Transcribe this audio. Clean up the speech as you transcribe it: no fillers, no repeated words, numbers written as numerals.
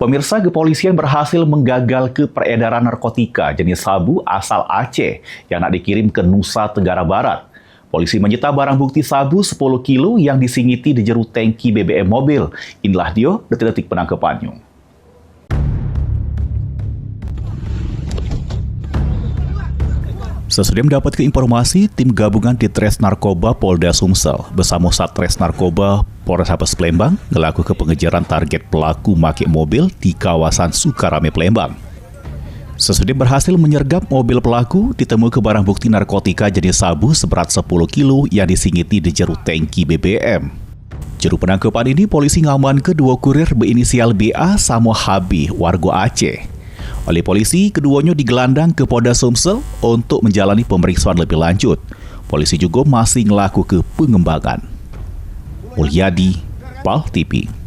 Pemirsa, kepolisian berhasil menggagal ke peredaran narkotika jenis sabu asal Aceh yang nak dikirim ke Nusa Tenggara Barat. Polisi menyita barang bukti sabu 10 kilo yang disingiti di jeru tangki BBM mobil. Inilah dia detik-detik penangkapannya. Sesudah mendapatkan informasi, tim gabungan Ditres Narkoba Polda Sumsel bersama Satres Narkoba Polrestabes Palembang melakukan pengejaran target pelaku make mobil di kawasan Sukarame, Palembang. Sesudah berhasil menyergap mobil pelaku, ditemukan barang bukti narkotika jenis sabu seberat 10 kilo yang disingiti di jeru tangki BBM. Juru penangkapan ini polisi ngamankan kedua kurir berinisial BA sama HB warga Aceh. Oleh polisi, keduanya digelandang ke Polda Sumsel untuk menjalani pemeriksaan lebih lanjut. Polisi juga masih melakukan pengembangan. Mulyadi, PAL TV.